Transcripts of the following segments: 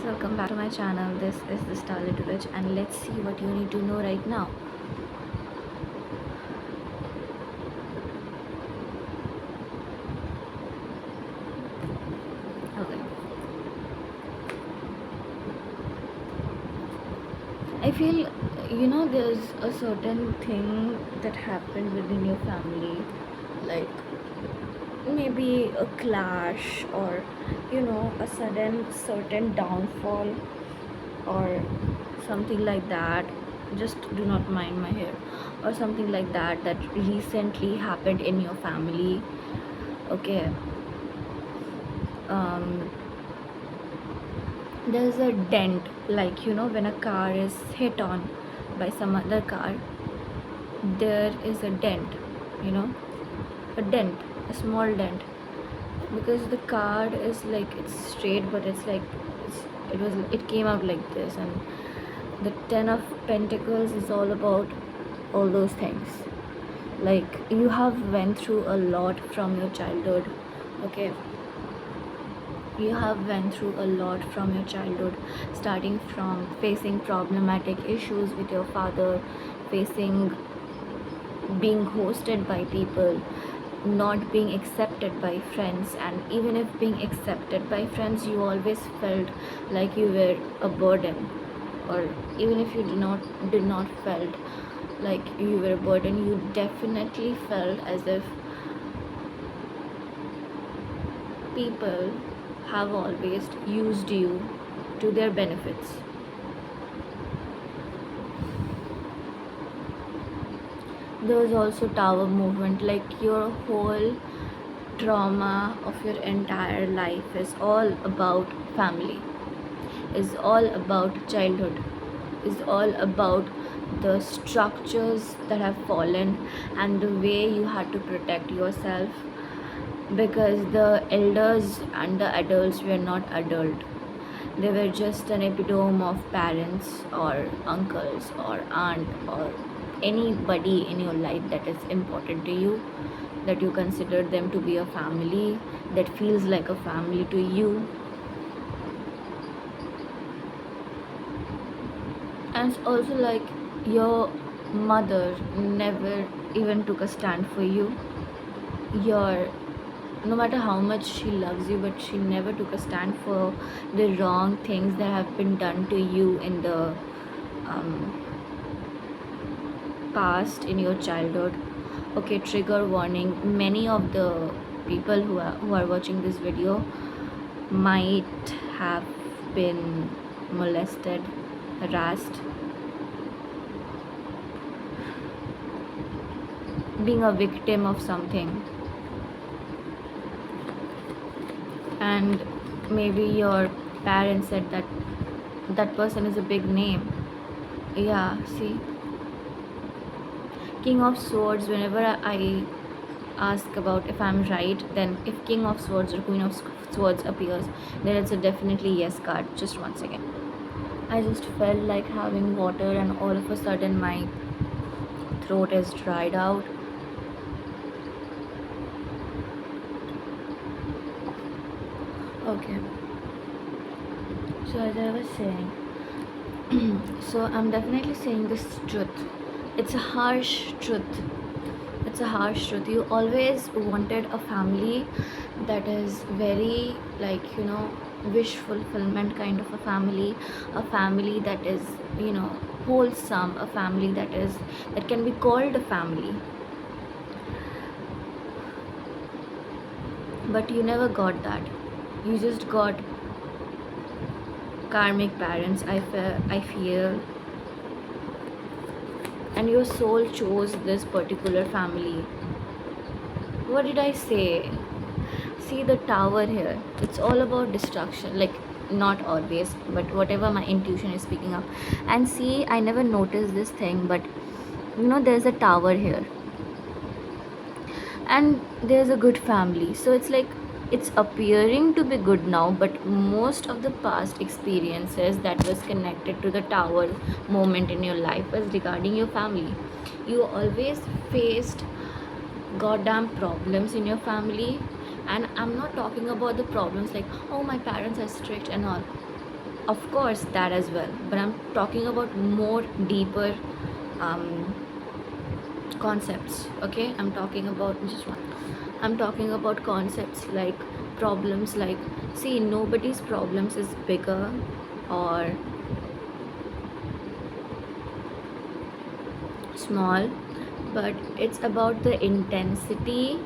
welcome back to my channel. This is the Starlit Witxh, and let's see what you need to know right now. Okay. I feel there's a certain thing that happened within your family, like maybe a clash or a sudden certain downfall or something like that. Just do not mind my hair, or something like that that recently happened in your family. Okay. um there's a dent, like when a car is hit on by some other car, there is a dent, you know a dent, a small dent, because the car is like, it's straight, but it's like it came out like this. And the 10 of Pentacles is all about all those things. Like, you have went through a lot from your childhood. Okay, you have went through a lot from your childhood, starting from facing problematic issues with your father, facing being ghosted by people, not being accepted by friends. And even if being accepted by friends, you always felt like you were a burden. Or even if you did not felt like you were a burden, you definitely felt as if people have always used you to their benefits. There was also Tower movement, like your whole trauma of your entire life is all about family, is all about childhood, is all about the structures that have fallen and the way you had to protect yourself, because the elders and the adults were not adult. They were just an epitome of parents or uncles or aunt or anybody in your life that is important to you, that you consider them to be a family, that feels like a family to you. And it's also like your mother never even took a stand for you. Your No matter how much she loves you, but she never took a stand for the wrong things that have been done to you in the um, past, in your childhood. Okay, trigger warning: many of the people who are watching this video might have been molested, harassed, being a victim of something. And maybe your parents said that that person is a big name. Yeah, see, King of Swords, whenever I ask about if I'm right, then if King of Swords or Queen of Swords appears, then it's a definitely yes card. Just one second. I just felt like having water, and all of a sudden my throat is dried out. Okay, so as I was saying, so I'm definitely saying this truth. It's a harsh truth. It's a harsh truth. You always wanted a family that is very, like, wish fulfillment kind of a family that is, wholesome, a family that can be called a family. But you never got that. You just got karmic parents, I feel. And your soul chose this particular family. What did I say? See the Tower here, it's all about destruction. Like, not always, but whatever my intuition is speaking up. And see, I never noticed this thing, but there's a tower here, and there's a good family. So it's like, it's appearing to be good now, but most of the past experiences that was connected to the tower moment in your life was regarding your family. You always faced goddamn problems in your family. And I'm not talking about the problems like, oh, my parents are strict and all. Of course, that as well, but I'm talking about more deeper um, concepts. Okay, I'm talking about just one. I'm talking about concepts like problems, like, see, nobody's problems is bigger or small, but it's about the intensity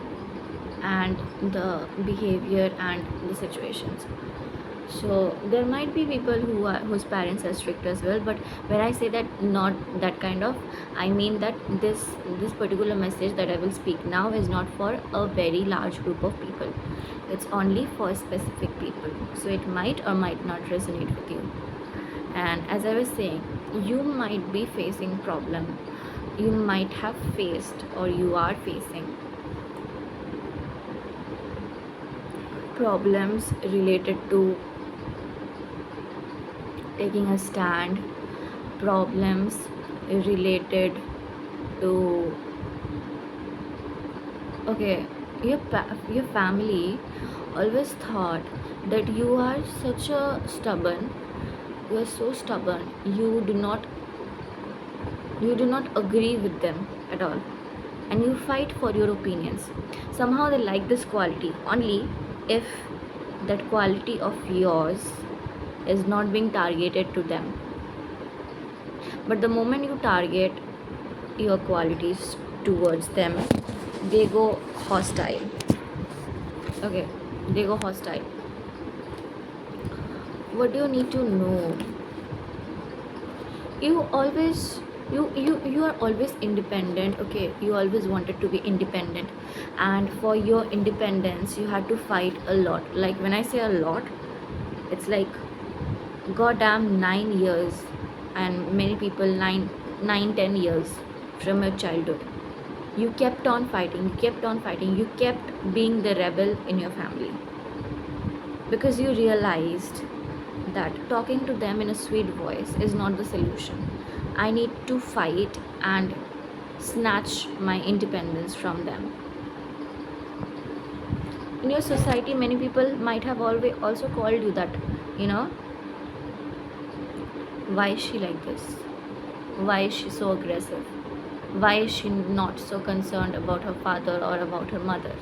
and the behavior and the situations. So there might be people whose parents are strict as well, but when I say that, not that kind of, I mean that this particular message that I will speak now is not for a very large group of people. It's only for specific people, so it might or might not resonate with you. And as I was saying, you might be facing problem, you might have faced or you are facing problems related to taking a stand, problems related to, okay, your family always thought that you are such a stubborn, you are so stubborn, you do not agree with them at all, and you fight for your opinions. Somehow they like this quality only if that quality of yours is not being targeted to them. But the moment you target your qualities towards them, they go hostile. Okay, they go hostile. What do you need to know? You always, you are always independent. Okay, you always wanted to be independent, and for your independence you had to fight a lot. Like, when I say a lot, it's like goddamn 9 years, and many people 9 10 years from your childhood. You kept on fighting, you kept on fighting, you kept being the rebel in your family, because you realized that talking to them in a sweet voice is not the solution. I need to fight and snatch my independence from them. In your society, many people might have always also called you that, you know, why is she like this? Why is she so aggressive? Why is she not so concerned about her father or about her mother?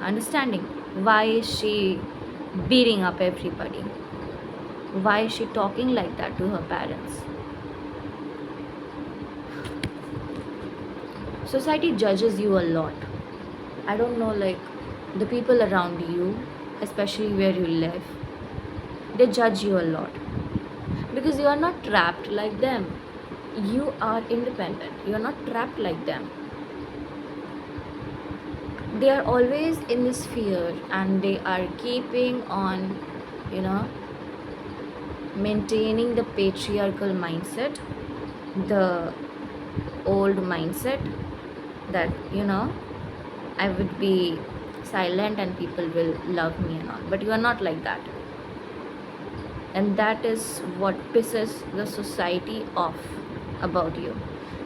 Understanding. Why is she beating up everybody? Why is she talking like that to her parents? Society judges you a lot. I don't know, like, the people around you, especially where you live, they judge you a lot because you are not trapped like them. You are independent, you are not trapped like them. They are always in this fear, and they are keeping on, you know, maintaining the patriarchal mindset, the old mindset that, you know, I would be silent and people will love me and all. But you are not like that. And that is what pisses the society off about you.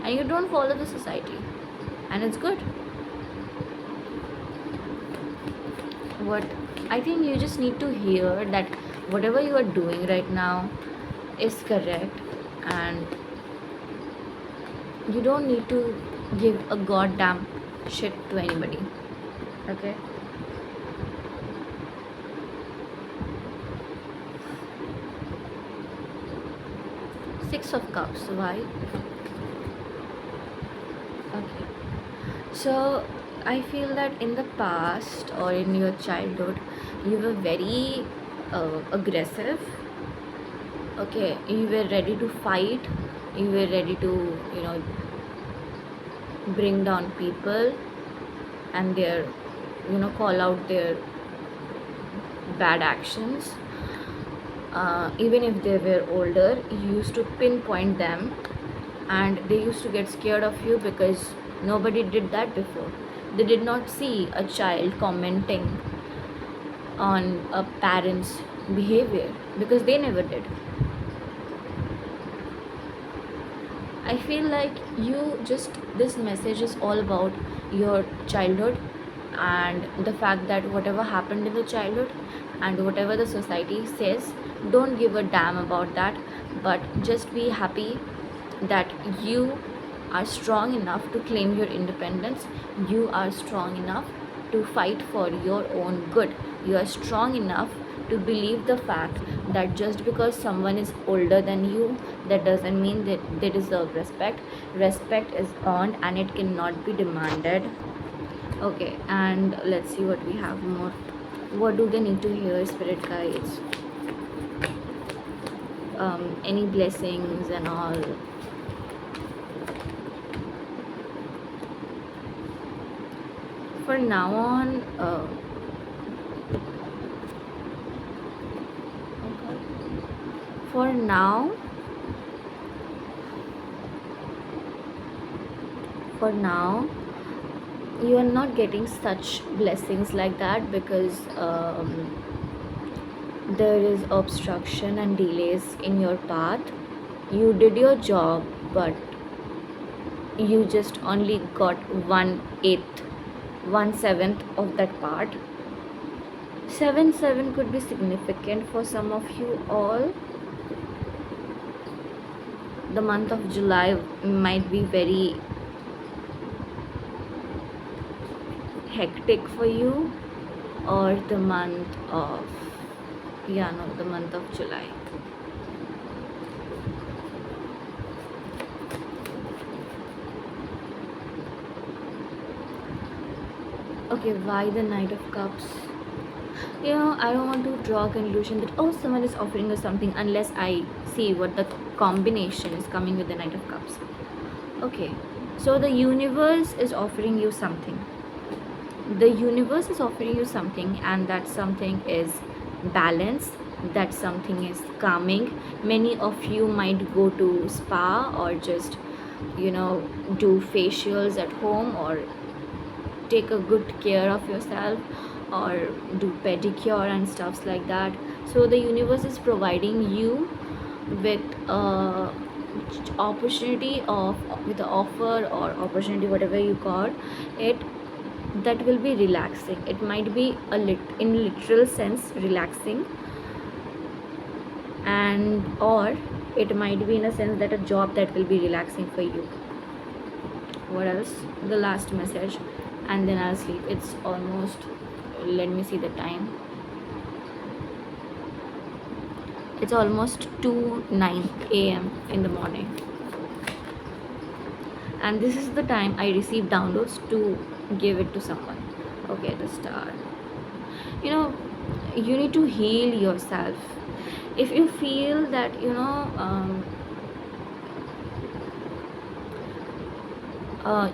And you don't follow the society. And it's good. What I think you just need to hear that whatever you are doing right now is correct, and you don't need to give a goddamn shit to anybody. Okay? Six of Cups. Why? Okay. So I feel that in the past or in your childhood, you were very aggressive. Okay, you were ready to fight. You were ready to, you know, bring down people and their, you know, call out their bad actions. Even if they were older, you used to pinpoint them, and they used to get scared of you because nobody did that before. They did not see a child commenting on a parent's behavior because they never did. I feel like this message is all about your childhood and the fact that whatever happened in the childhood, and whatever the society says, don't give a damn about that, but just be happy that you are strong enough to claim your independence. You are strong enough to fight for your own good. You are strong enough to believe the fact that just because someone is older than you, that doesn't mean that they deserve respect. Respect is earned and it cannot be demanded. Okay, and let's see what we have more. What do they need to hear, spirit guides? Any blessings and all. For now on, for now, you are not getting such blessings like that, because there is obstruction and delays in your path. You did your job, but you just only got 1/8, 1/7 of that part. 7/7 could be significant for some of you all. The month of July might be very hectic for you, or the month of the month of July. Okay, why the Knight of Cups? I don't want to draw a conclusion that, oh, someone is offering us something, unless I see what the combination is coming with the Knight of Cups. Okay, so the universe is offering you something. The universe is offering you something, and that something is balance. That something is calming. Many of you might go to spa, or just do facials at home, or take a good care of yourself, or do pedicure and stuffs like that. So the universe is providing you with opportunity with the offer or opportunity, whatever you call it, that will be relaxing. It might be in literal sense relaxing, and or it might be in a sense that a job that will be relaxing for you. What else? The last message, and then I'll sleep. It's almost, let me see the time, it's almost 2:09 a.m. in the morning, and this is the time I receive downloads to give it to someone. Okay, the star. You need to heal yourself. If you feel that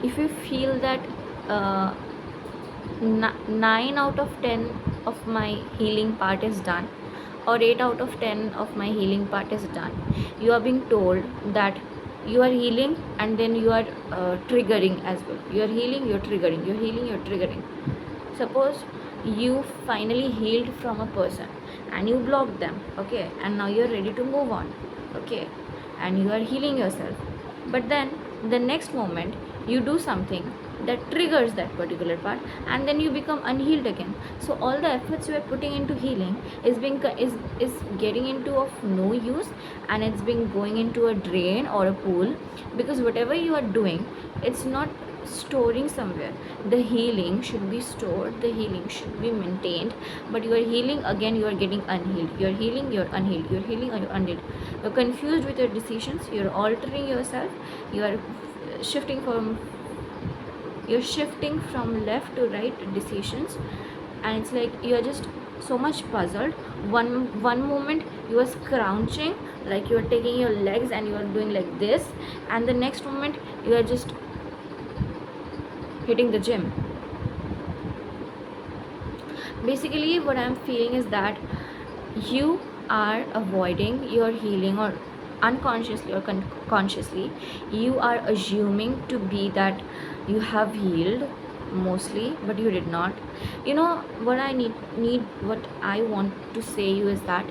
if you feel that 9 out of 10 of my healing part is done, or 8 out of 10 of my healing part is done, you are being told that you are healing, and then you are triggering as well. You are healing, you're triggering, you're healing, you're triggering. Suppose you finally healed from a person and you blocked them, okay, and now you're ready to move on, okay, and you are healing yourself, but then the next moment you do something that triggers that particular part, and then you become unhealed again. So all the efforts you are putting into healing is getting into of no use, and it's been going into a drain or a pool, because whatever you are doing, it's not storing somewhere. The healing should be stored, the healing should be maintained, but you are healing again, you are getting unhealed. You are healing, you're unhealed, you're healing, you're unhealed. You're confused with your decisions, you're altering yourself, you are shifting from left to right decisions, and it's like you're just so much puzzled. One moment you are scrounging, like you are taking your legs and you are doing like this, and the next moment you are just hitting the gym. Basically what I'm feeling is that you are avoiding your healing, or unconsciously or consciously you are assuming to be that you have healed mostly, but you did not. What I what I want to say you is that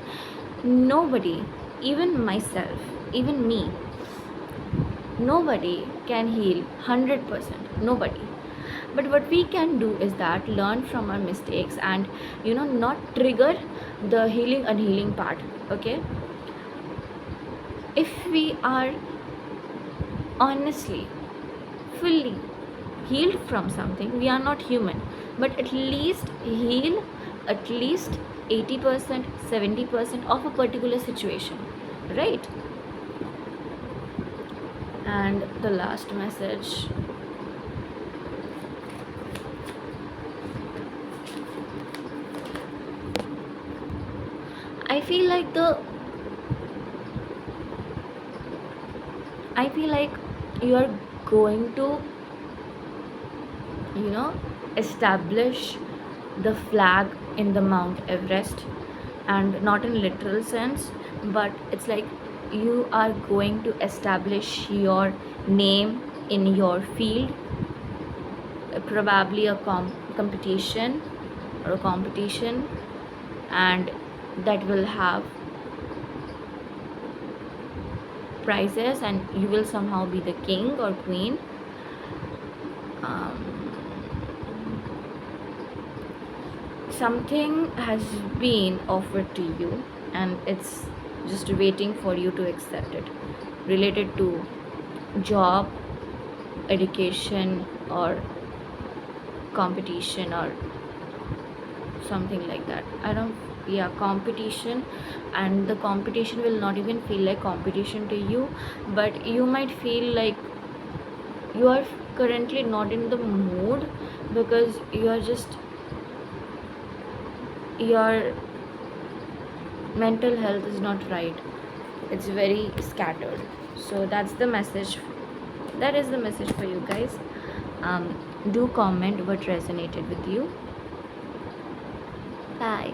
nobody, even myself, even me, nobody can heal 100%. Nobody. But what we can do is that learn from our mistakes and not trigger the healing unhealing part. Okay, if we are honestly fully healed from something, we are not human, but at least heal at least 80%, 70% of a particular situation, right? And the last message, I feel like you are going to establish the flag in the Mount Everest, and not in literal sense, but it's like you are going to establish your name in your field, probably a competition or a competition, and that will have prizes, and you will somehow be the king or queen. um, Something has been offered to you and it's just waiting for you to accept it, related to job, education, or competition, or something like that. I don't, yeah, competition. And the competition will not even feel like competition to you, but you might feel like you are currently not in the mood, because you are just, your mental health is not right, it's very scattered. So that's the message, that is the message for you guys. Do comment what resonated with you. Bye.